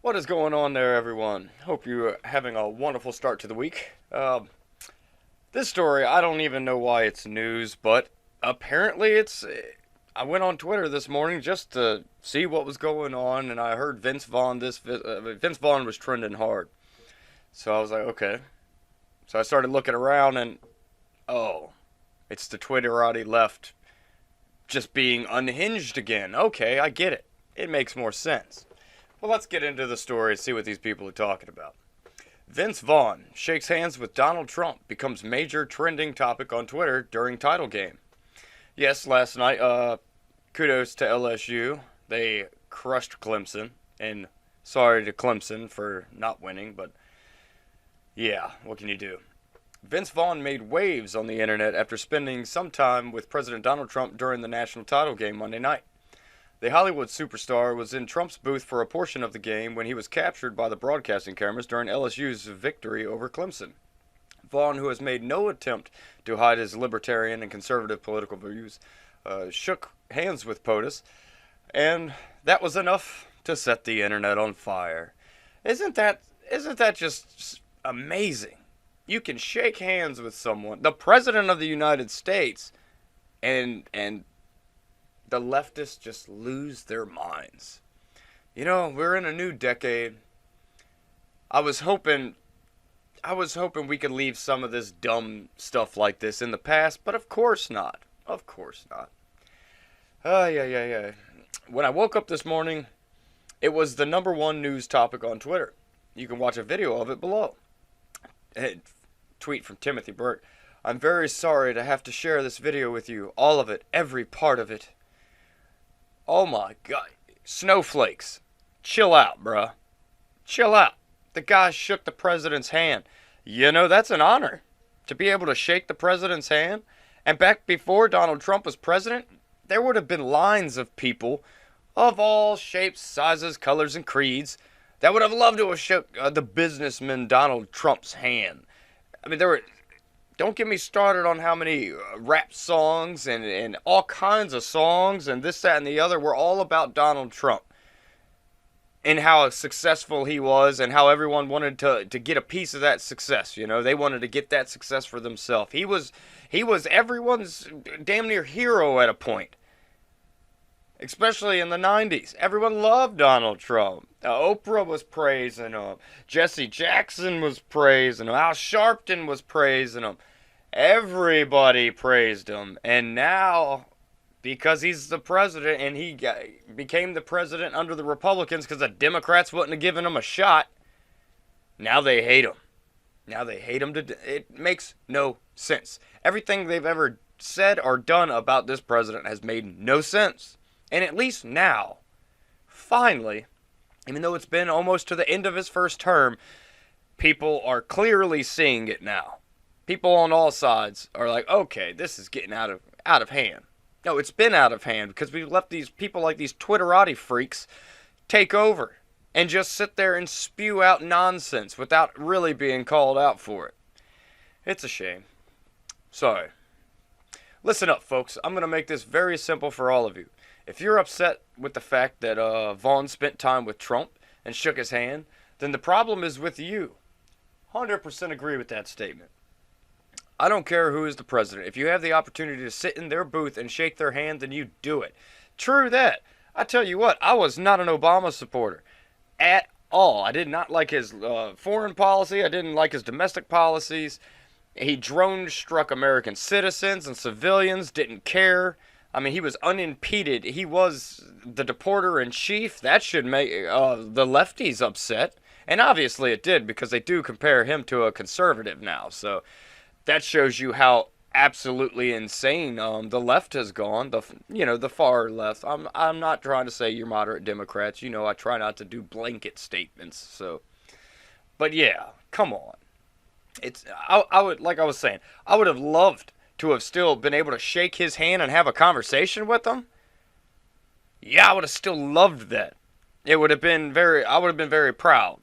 What is going on there, everyone? Hope you're having a wonderful start to the week. This story, I don't even know why it's news, but apparently it's. I went on Twitter this morning just to see what was going on, and I heard Vince Vaughn. Vince Vaughn was trending hard, so I was like, okay. So I started looking around, and oh, it's the Twitterati left just being unhinged again. Okay, I get it. It makes more sense. Well, let's get into the story and see what these people are talking about. Vince Vaughn shakes hands with Donald Trump, becomes major trending topic on Twitter during title game. Yes, last night, kudos to LSU. They crushed Clemson, and sorry to Clemson for not winning, but yeah, what can you do? Vince Vaughn made waves on the internet after spending some time with President Donald Trump during the national title game Monday night. The Hollywood superstar was in Trump's booth for a portion of the game when he was captured by the broadcasting cameras during LSU's victory over Clemson. Vaughn, who has made no attempt to hide his libertarian and conservative political views, shook hands with POTUS, and that was enough to set the internet on fire. Isn't that just amazing? You can shake hands with someone, the president of the United States, and the leftists just lose their minds. You know, we're in a new decade. I was hoping we could leave some of this dumb stuff like this in the past, but of course not. Of course not. Yeah. When I woke up this morning, it was the number one news topic on Twitter. You can watch a video of it below. Tweet from Timothy Burt. I'm very sorry to have to share this video with you. All of it, every part of it. Oh my god. Snowflakes. Chill out, bruh. Chill out. The guy shook the president's hand. You know, that's an honor. To be able to shake the president's hand. And back before Donald Trump was president, there would have been lines of people of all shapes, sizes, colors, and creeds that would have loved to have shook the businessman Donald Trump's hand. I mean, there were. Don't get me started on how many rap songs and all kinds of songs and this, that, and the other were all about Donald Trump and how successful he was and how everyone wanted to get a piece of that success. You know, they wanted to get that success for themselves. He was everyone's damn near hero at a point, especially in the 90s. Everyone loved Donald Trump. Oprah was praising him. Jesse Jackson was praising him. Al Sharpton was praising him. Everybody praised him. And now, because he's the president and became the president under the Republicans because the Democrats wouldn't have given him a shot, now they hate him. Now they hate him. It makes no sense. Everything they've ever said or done about this president has made no sense. And at least now, finally, even though it's been almost to the end of his first term, people are clearly seeing it now. People on all sides are like, okay, this is getting out of hand. No, it's been out of hand because we left these people like these Twitterati freaks take over and just sit there and spew out nonsense without really being called out for it. It's a shame. Sorry. Listen up, folks. I'm going to make this very simple for all of you. If you're upset with the fact that Vaughn spent time with Trump and shook his hand, then the problem is with you. 100% agree with that statement. I don't care who is the president. If you have the opportunity to sit in their booth and shake their hand, then you do it. True that. I tell you what, I was not an Obama supporter at all. I did not like his foreign policy. I didn't like his domestic policies. He drone struck American citizens and civilians, didn't care. I mean, he was unimpeded. He was the deporter in chief. That should make the lefties upset. And obviously it did because they do compare him to a conservative now. So that shows you how absolutely insane the left has gone. The far left. I'm not trying to say you're moderate Democrats. You know, I try not to do blanket statements. So, but yeah, come on. I would, like I was saying, I would have loved to have still been able to shake his hand and have a conversation with him. Yeah, I would have still loved that. I would have been very proud,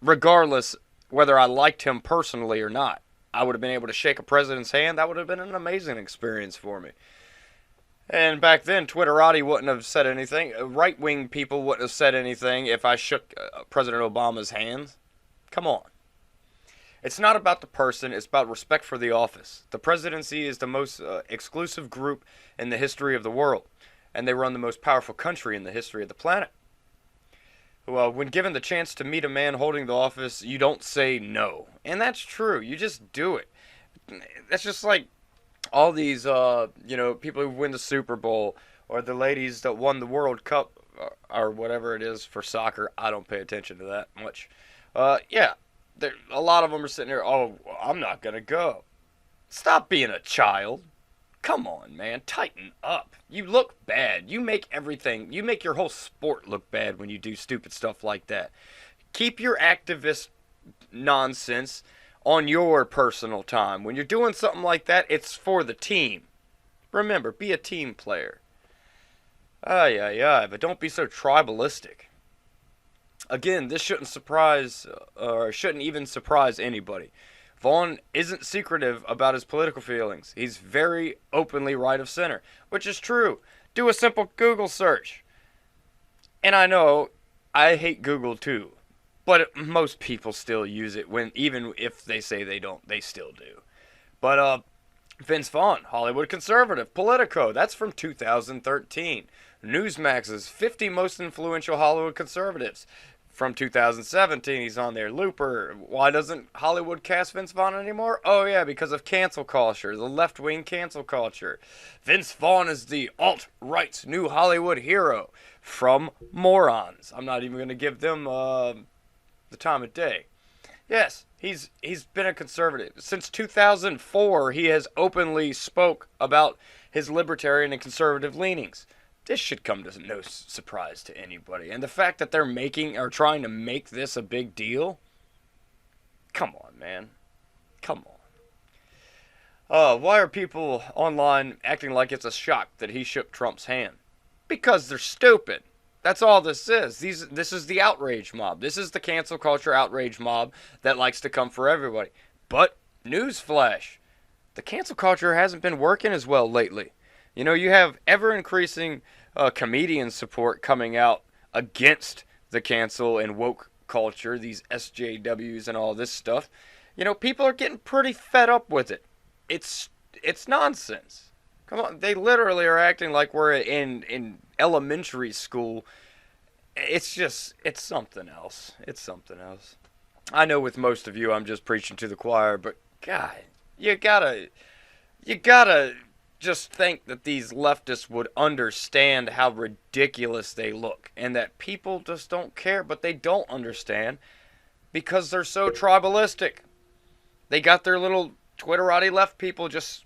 regardless whether I liked him personally or not. I would have been able to shake a president's hand. That would have been an amazing experience for me. And back then, Twitterati wouldn't have said anything. Right-wing people wouldn't have said anything if I shook President Obama's hands. Come on. It's not about the person, it's about respect for the office. The presidency is the most exclusive group in the history of the world, and they run the most powerful country in the history of the planet. Well, when given the chance to meet a man holding the office, you don't say no. And that's true. You just do it. That's just like all these, people who win the Super Bowl or the ladies that won the World Cup or whatever it is for soccer. I don't pay attention to that much. Yeah, a lot of them are sitting there, oh, I'm not going to go. Stop being a child. Come on, man. Tighten up. You look bad. You make your whole sport look bad when you do stupid stuff like that. Keep your activist nonsense on your personal time. When you're doing something like that, it's for the team. Remember, be a team player. But don't be so tribalistic. Again, this shouldn't even surprise anybody. Vaughn isn't secretive about his political feelings. He's very openly right of center, which is true. Do a simple Google search. And I know I hate Google too, but most people still use it even if they say they don't, they still do. But Vince Vaughn, Hollywood conservative, Politico, that's from 2013. Newsmax's 50 most influential Hollywood conservatives. From 2017, he's on there. Looper, why doesn't Hollywood cast Vince Vaughn anymore? Oh yeah, because of cancel culture, the left-wing cancel culture. Vince Vaughn is the alt-right's new Hollywood hero. From morons. I'm not even going to give them the time of day. Yes, he's been a conservative. Since 2004, he has openly spoke about his libertarian and conservative leanings. This should come to no surprise to anybody. And the fact that they're trying to make this a big deal? Come on, man. Come on. Why are people online acting like it's a shock that he shook Trump's hand? Because they're stupid. That's all this is. This is the outrage mob. This is the cancel culture outrage mob that likes to come for everybody. But, newsflash, the cancel culture hasn't been working as well lately. You know, you have ever-increasing comedian support coming out against the cancel and woke culture, these SJWs and all this stuff. You know, people are getting pretty fed up with it. It's nonsense. Come on, they literally are acting like we're in elementary school. It's something else. It's something else. I know with most of you I'm just preaching to the choir, but God, you gotta just think that these leftists would understand how ridiculous they look and that people just don't care, but they don't understand because they're so tribalistic. They got their little Twitterati left people just,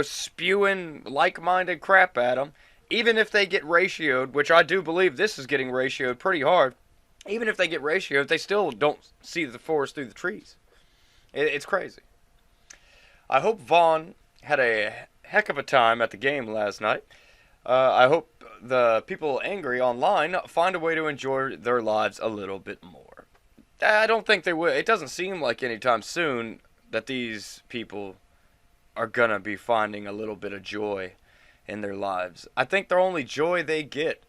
spewing like-minded crap at them. Even if they get ratioed, which I do believe this is getting ratioed pretty hard, even if they get ratioed, they still don't see the forest through the trees. It's crazy. I hope Vaughn had a heck of a time at the game last night. I hope the people angry online find a way to enjoy their lives a little bit more. I don't think they will. It doesn't seem like anytime soon that these people are gonna be finding a little bit of joy in their lives. I think the only joy they get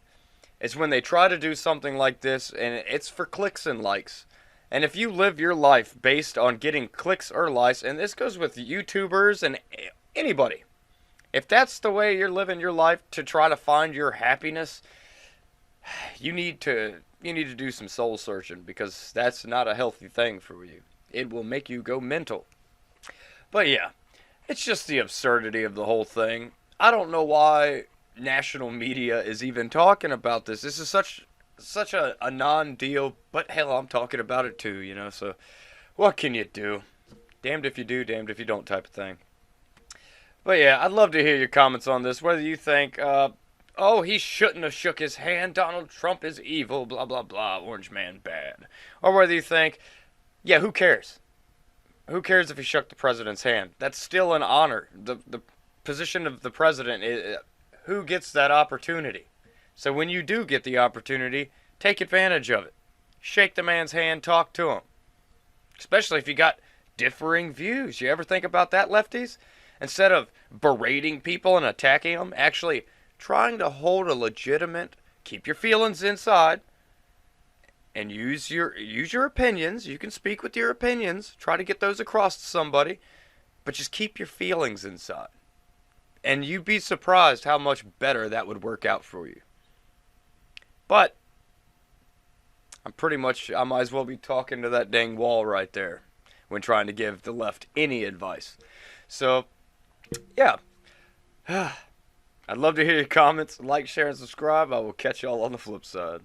is when they try to do something like this, and it's for clicks and likes. And if you live your life based on getting clicks or likes, and this goes with YouTubers and anybody, if that's the way you're living your life to try to find your happiness, you need to do some soul searching, because that's not a healthy thing for you. It will make you go mental. But yeah, it's just the absurdity of the whole thing. I don't know why national media is even talking about this. This is such a non-deal, but hell, I'm talking about it too, so what can you do? Damned if you do, damned if you don't type of thing. But yeah, I'd love to hear your comments on this, whether you think, he shouldn't have shook his hand, Donald Trump is evil, blah, blah, blah, Orange Man bad. Or whether you think, yeah, who cares? Who cares if he shook the president's hand? That's still an honor. The position of the president, who gets that opportunity? So when you do get the opportunity, take advantage of it. Shake the man's hand, talk to him. Especially if you got differing views. You ever think about that, lefties? Instead of berating people and attacking them, actually trying to hold a legitimate, keep your feelings inside, and use your opinions. You can speak with your opinions, try to get those across to somebody, but just keep your feelings inside. And you'd be surprised how much better that would work out for you. But I might as well be talking to that dang wall right there when trying to give the left any advice. So, yeah. I'd love to hear your comments. Like, share, and subscribe. I will catch y'all on the flip side.